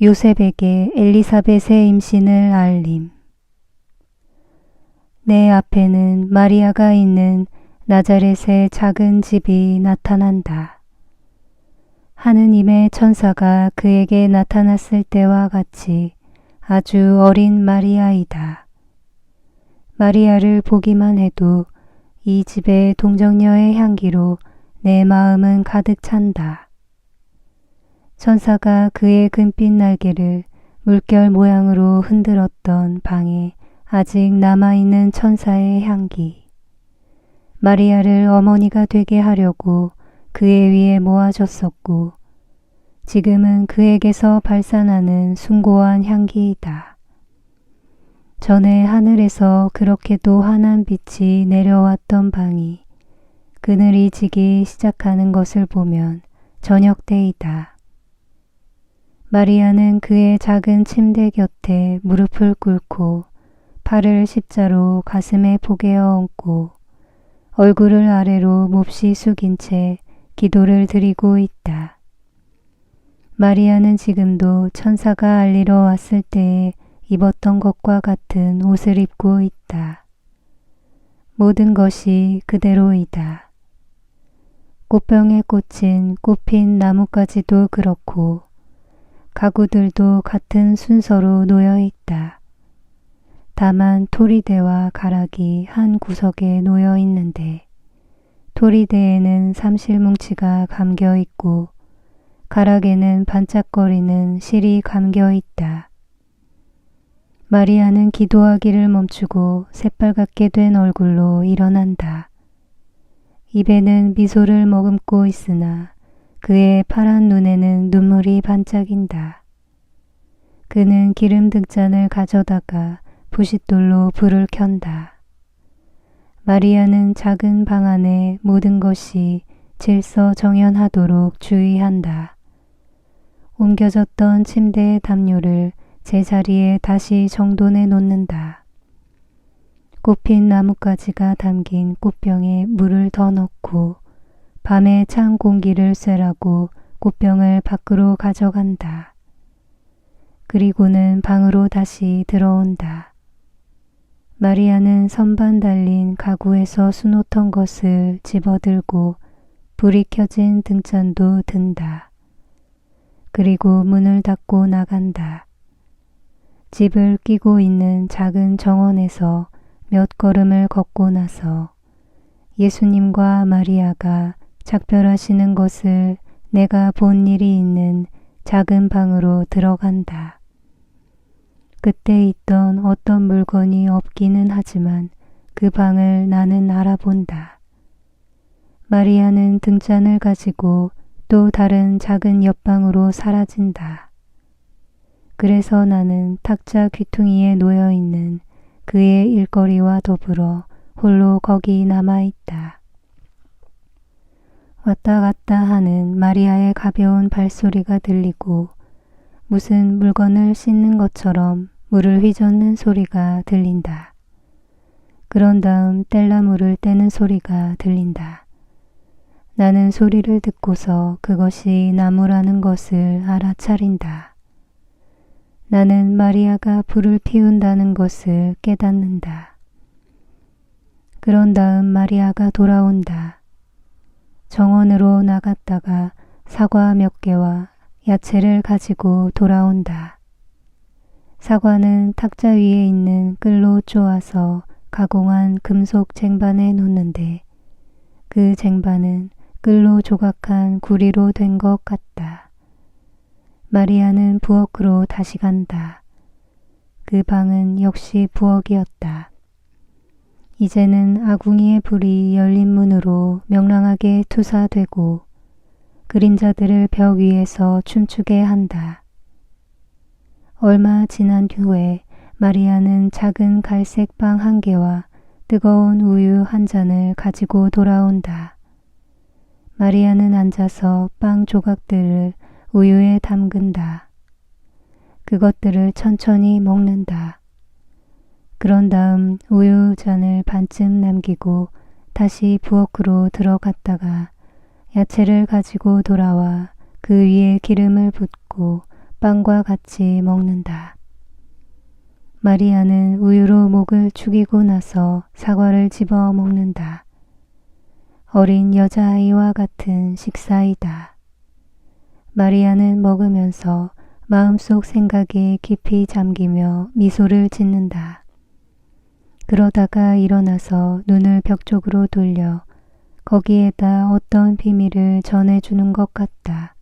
요셉에게 엘리사벳의 임신을 알림. 내 앞에는 마리아가 있는 나자렛의 작은 집이 나타난다. 하느님의 천사가 그에게 나타났을 때와 같이 아주 어린 마리아이다. 마리아를 보기만 해도 이 집의 동정녀의 향기로 내 마음은 가득 찬다. 천사가 그의 금빛 날개를 물결 모양으로 흔들었던 방에 아직 남아있는 천사의 향기. 마리아를 어머니가 되게 하려고 그의 위에 모아졌었고 지금은 그에게서 발산하는 숭고한 향기이다. 전에 하늘에서 그렇게도 환한 빛이 내려왔던 방이 그늘이 지기 시작하는 것을 보면 저녁 때이다. 마리아는 그의 작은 침대 곁에 무릎을 꿇고 팔을 십자로 가슴에 포개어 얹고 얼굴을 아래로 몹시 숙인 채 기도를 드리고 있다. 마리아는 지금도 천사가 알리러 왔을 때에 입었던 것과 같은 옷을 입고 있다. 모든 것이 그대로이다. 꽃병에 꽂힌 꽃핀 나뭇가지도 그렇고 가구들도 같은 순서로 놓여 있다. 다만 토리대와 가락이 한 구석에 놓여 있는데 토리대에는 삼실뭉치가 감겨 있고 가락에는 반짝거리는 실이 감겨 있다. 마리아는 기도하기를 멈추고 새빨갛게 된 얼굴로 일어난다. 입에는 미소를 머금고 있으나 그의 파란 눈에는 눈물이 반짝인다. 그는 기름 등잔을 가져다가 부싯돌로 불을 켠다. 마리아는 작은 방 안에 모든 것이 질서정연하도록 주의한다. 옮겨졌던 침대의 담요를 제자리에 다시 정돈해 놓는다. 꽃핀 나뭇가지가 담긴 꽃병에 물을 더 넣고 밤에 찬 공기를 쐬라고 꽃병을 밖으로 가져간다. 그리고는 방으로 다시 들어온다. 마리아는 선반 달린 가구에서 수놓던 것을 집어들고 불이 켜진 등잔도 든다. 그리고 문을 닫고 나간다. 집을 끼고 있는 작은 정원에서 몇 걸음을 걷고 나서 예수님과 마리아가 작별하시는 것을 내가 본 일이 있는 작은 방으로 들어간다. 그때 있던 어떤 물건이 없기는 하지만 그 방을 나는 알아본다. 마리아는 등잔을 가지고 또 다른 작은 옆방으로 사라진다. 그래서 나는 탁자 귀퉁이에 놓여있는 그의 일거리와 더불어 홀로 거기 남아있다. 왔다 갔다 하는 마리아의 가벼운 발소리가 들리고 무슨 물건을 씻는 것처럼 물을 휘젓는 소리가 들린다. 그런 다음 뗄나무를 떼는 소리가 들린다. 나는 소리를 듣고서 그것이 나무라는 것을 알아차린다. 나는 마리아가 불을 피운다는 것을 깨닫는다. 그런 다음 마리아가 돌아온다. 정원으로 나갔다가 사과 몇 개와 야채를 가지고 돌아온다. 사과는 탁자 위에 있는 끌로 쪼아서 가공한 금속 쟁반에 놓는데 그 쟁반은 끌로 조각한 구리로 된 것 같다. 마리아는 부엌으로 다시 간다. 그 방은 역시 부엌이었다. 이제는 아궁이의 불이 열린 문으로 명랑하게 투사되고 그림자들을 벽 위에서 춤추게 한다. 얼마 지난 후에 마리아는 작은 갈색 빵 한 개와 뜨거운 우유 한 잔을 가지고 돌아온다. 마리아는 앉아서 빵 조각들을 우유에 담근다. 그것들을 천천히 먹는다. 그런 다음 우유잔을 반쯤 남기고 다시 부엌으로 들어갔다가 야채를 가지고 돌아와 그 위에 기름을 붓고 빵과 같이 먹는다. 마리아는 우유로 목을 축이고 나서 사과를 집어 먹는다. 어린 여자아이와 같은 식사이다. 마리아는 먹으면서 마음속 생각에 깊이 잠기며 미소를 짓는다. 그러다가 일어나서 눈을 벽 쪽으로 돌려 거기에다 어떤 비밀을 전해주는 것 같다.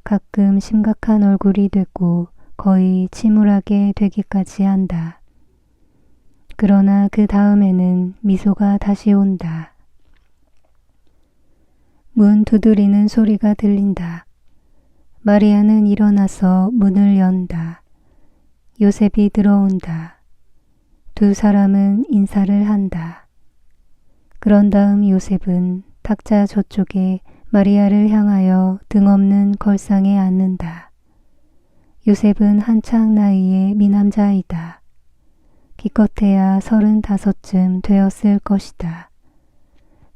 가끔 심각한 얼굴이 되고 거의 침울하게 되기까지 한다. 그러나 그 다음에는 미소가 다시 온다. 문 두드리는 소리가 들린다. 마리아는 일어나서 문을 연다. 요셉이 들어온다. 두 사람은 인사를 한다. 그런 다음 요셉은 탁자 저쪽에 마리아를 향하여 등없는 걸상에 앉는다. 요셉은 한창 나이의 미남자이다. 기껏해야 35쯤 되었을 것이다.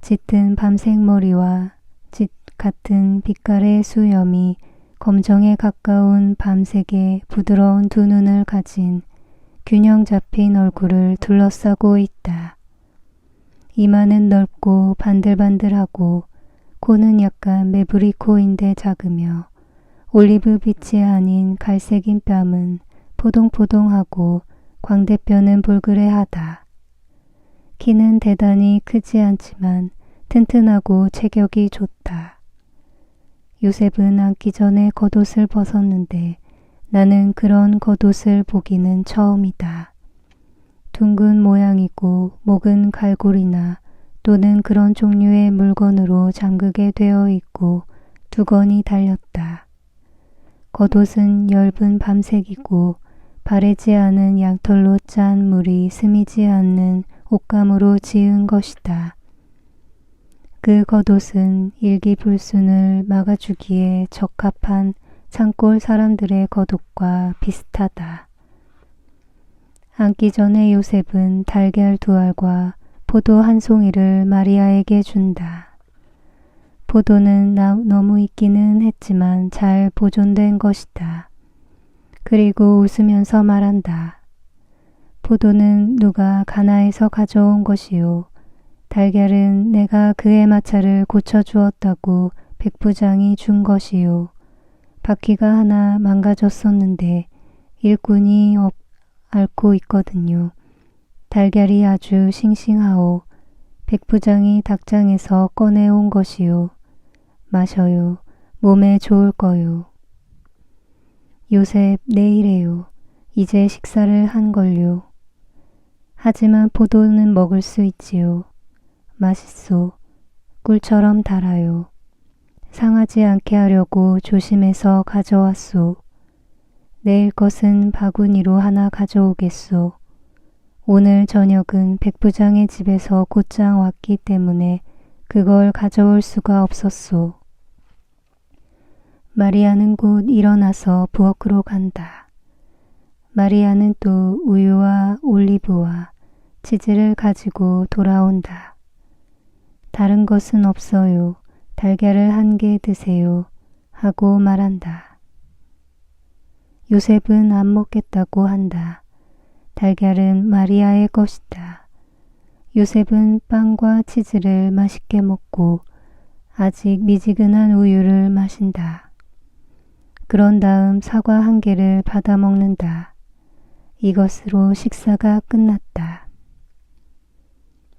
짙은 밤색 머리와 짙 같은 빛깔의 수염이 검정에 가까운 밤색의 부드러운 두 눈을 가진 균형 잡힌 얼굴을 둘러싸고 있다. 이마는 넓고 반들반들하고 코는 약간 매부리 코인데 작으며 올리브 빛이 아닌 갈색인 뺨은 포동포동하고 광대뼈는 볼그레하다. 키는 대단히 크지 않지만 튼튼하고 체격이 좋다. 요셉은 앉기 전에 겉옷을 벗었는데 나는 그런 겉옷을 보기는 처음이다. 둥근 모양이고 목은 갈고리나 또는 그런 종류의 물건으로 잠그게 되어 있고 두건이 달렸다. 겉옷은 엷은 밤색이고 바래지 않은 양털로 짠 물이 스미지 않는 옷감으로 지은 것이다. 그 겉옷은 일기불순을 막아주기에 적합한 산골 사람들의 겉옷과 비슷하다. 앉기 전에 요셉은 달걀 2알과 포도 1송이를 마리아에게 준다. 포도는 너무 익기는 했지만 잘 보존된 것이다. 그리고 웃으면서 말한다. 포도는 누가 가나에서 가져온 것이요. 달걀은 내가 그의 마차를 고쳐주었다고 백부장이 준 것이요. 바퀴가 하나 망가졌었는데 일꾼이 앓고 있거든요. 달걀이 아주 싱싱하오. 백부장이 닭장에서 꺼내온 것이요. 마셔요. 몸에 좋을 거요. 요셉 내일에요. 이제 식사를 한 걸요. 하지만 포도는 먹을 수 있지요. 맛있소. 꿀처럼 달아요. 상하지 않게 하려고 조심해서 가져왔소. 내일 것은 바구니로 하나 가져오겠소. 오늘 저녁은 백부장의 집에서 곧장 왔기 때문에 그걸 가져올 수가 없었소. 마리아는 곧 일어나서 부엌으로 간다. 마리아는 또 우유와 올리브와 치즈를 가지고 돌아온다. 다른 것은 없어요. 달걀을 1개 드세요. 하고 말한다. 요셉은 안 먹겠다고 한다. 달걀은 마리아의 것이다. 요셉은 빵과 치즈를 맛있게 먹고 아직 미지근한 우유를 마신다. 그런 다음 사과 1개를 받아 먹는다. 이것으로 식사가 끝났다.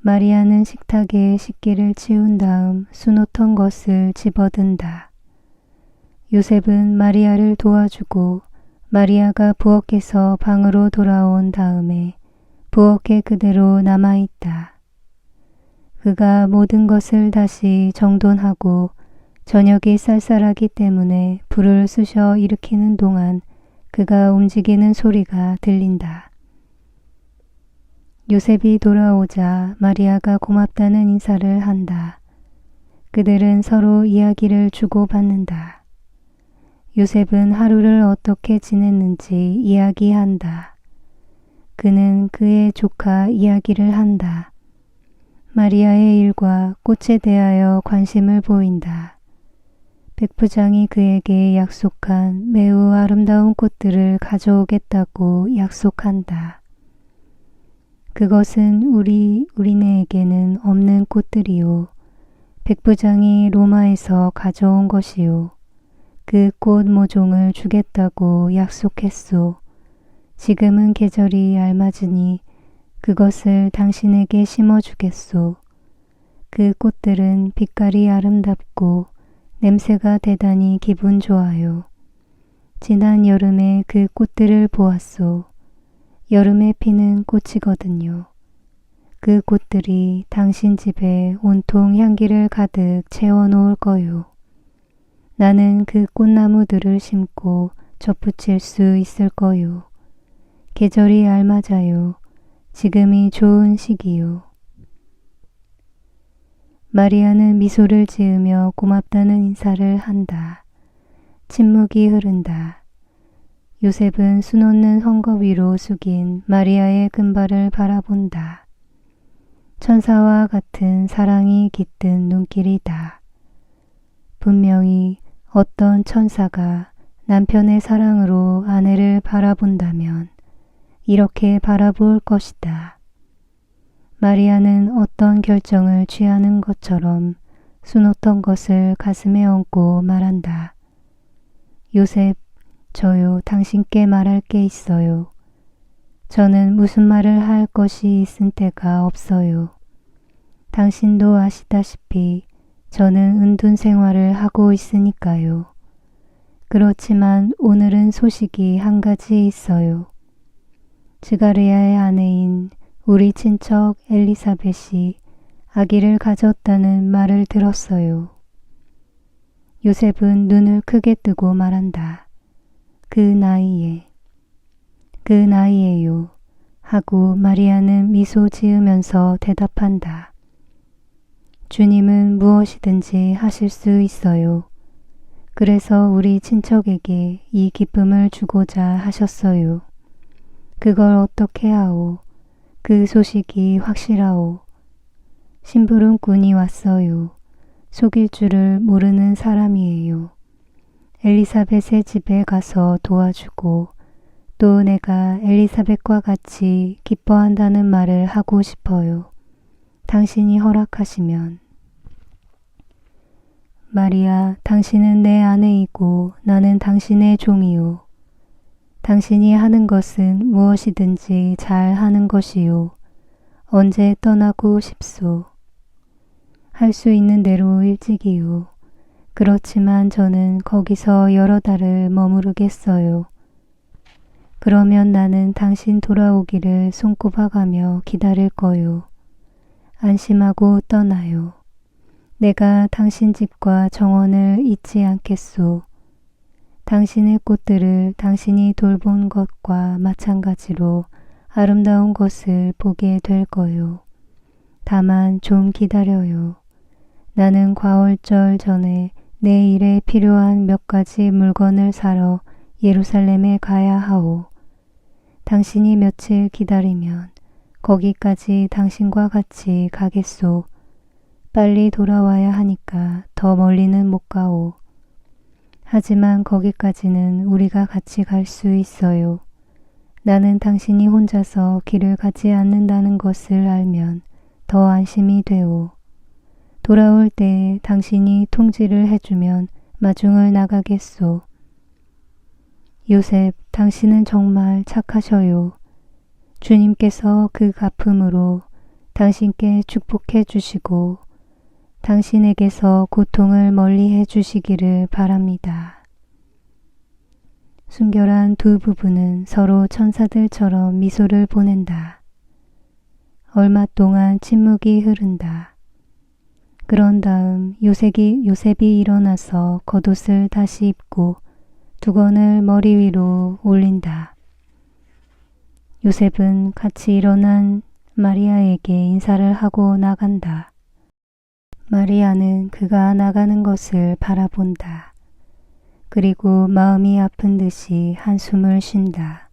마리아는 식탁에 식기를 치운 다음 수놓던 것을 집어든다. 요셉은 마리아를 도와주고 마리아가 부엌에서 방으로 돌아온 다음에 부엌에 그대로 남아있다. 그가 모든 것을 다시 정돈하고 저녁이 쌀쌀하기 때문에 불을 쑤셔 일으키는 동안 그가 움직이는 소리가 들린다. 요셉이 돌아오자 마리아가 고맙다는 인사를 한다. 그들은 서로 이야기를 주고받는다. 요셉은 하루를 어떻게 지냈는지 이야기한다. 그는 그의 조카 이야기를 한다. 마리아의 일과 꽃에 대하여 관심을 보인다. 백부장이 그에게 약속한 매우 아름다운 꽃들을 가져오겠다고 약속한다. 그것은 우리네에게는 없는 꽃들이요. 백부장이 로마에서 가져온 것이요. 그 꽃 모종을 주겠다고 약속했소. 지금은 계절이 알맞으니 그것을 당신에게 심어주겠소. 그 꽃들은 빛깔이 아름답고 냄새가 대단히 기분 좋아요. 지난 여름에 그 꽃들을 보았소. 여름에 피는 꽃이거든요. 그 꽃들이 당신 집에 온통 향기를 가득 채워놓을 거요. 나는 그 꽃나무들을 심고 접붙일 수 있을 거요. 계절이 알맞아요. 지금이 좋은 시기요. 마리아는 미소를 지으며 고맙다는 인사를 한다. 침묵이 흐른다. 요셉은 수놓는 헝겊 위로 숙인 마리아의 금발을 바라본다. 천사와 같은 사랑이 깃든 눈길이다. 분명히 어떤 천사가 남편의 사랑으로 아내를 바라본다면 이렇게 바라볼 것이다. 마리아는 어떤 결정을 취하는 것처럼 수놓던 것을 가슴에 얹고 말한다. 요셉, 저요 당신께 말할 게 있어요. 저는 무슨 말을 할 것이 있은 때가 없어요. 당신도 아시다시피 저는 은둔 생활을 하고 있으니까요. 그렇지만 오늘은 소식이 한 가지 있어요. 즈가르야의 아내인 우리 친척 엘리사벳이 아기를 가졌다는 말을 들었어요. 요셉은 눈을 크게 뜨고 말한다. 그 나이에요. 하고 마리아는 미소 지으면서 대답한다. 주님은 무엇이든지 하실 수 있어요. 그래서 우리 친척에게 이 기쁨을 주고자 하셨어요. 그걸 어떻게 하오? 그 소식이 확실하오. 심부름꾼이 왔어요. 속일 줄을 모르는 사람이에요. 엘리사벳의 집에 가서 도와주고 또 내가 엘리사벳과 같이 기뻐한다는 말을 하고 싶어요. 당신이 허락하시면. 마리아, 당신은 내 아내이고 나는 당신의 종이요. 당신이 하는 것은 무엇이든지 잘 하는 것이요. 언제 떠나고 싶소. 할 수 있는 대로 일찍이요. 그렇지만 저는 거기서 여러 달을 머무르겠어요. 그러면 나는 당신 돌아오기를 손꼽아가며 기다릴 거요. 안심하고 떠나요. 내가 당신 집과 정원을 잊지 않겠소. 당신의 꽃들을 당신이 돌본 것과 마찬가지로 아름다운 것을 보게 될 거요. 다만 좀 기다려요. 나는 과월절 전에 내 일에 필요한 몇 가지 물건을 사러 예루살렘에 가야 하오. 당신이 며칠 기다리면 거기까지 당신과 같이 가겠소. 빨리 돌아와야 하니까 더 멀리는 못 가오. 하지만 거기까지는 우리가 같이 갈 수 있어요. 나는 당신이 혼자서 길을 가지 않는다는 것을 알면 더 안심이 되오. 돌아올 때에 당신이 통지를 해주면 마중을 나가겠소. 요셉, 당신은 정말 착하셔요. 주님께서 그 갚음으로 당신께 축복해 주시고 당신에게서 고통을 멀리해 주시기를 바랍니다. 순결한 두 부부는 서로 천사들처럼 미소를 보낸다. 얼마 동안 침묵이 흐른다. 그런 다음 요셉이 일어나서 겉옷을 다시 입고 두건을 머리 위로 올린다. 요셉은 같이 일어난 마리아에게 인사를 하고 나간다. 마리아는 그가 나가는 것을 바라본다. 그리고 마음이 아픈 듯이 한숨을 쉰다.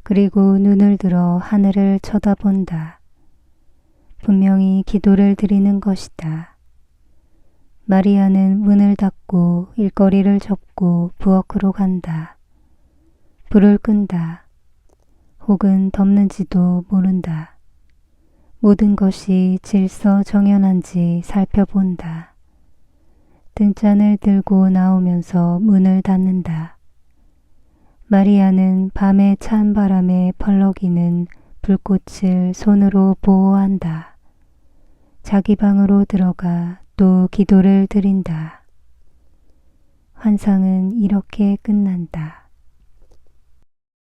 그리고 눈을 들어 하늘을 쳐다본다. 분명히 기도를 드리는 것이다. 마리아는 문을 닫고 일거리를 접고 부엌으로 간다. 불을 끈다. 혹은 덮는지도 모른다. 모든 것이 질서정연한지 살펴본다. 등잔을 들고 나오면서 문을 닫는다. 마리아는 밤의 찬 바람에 펄럭이는 불꽃을 손으로 보호한다. 자기 방으로 들어가 또 기도를 드린다. 환상은 이렇게 끝난다.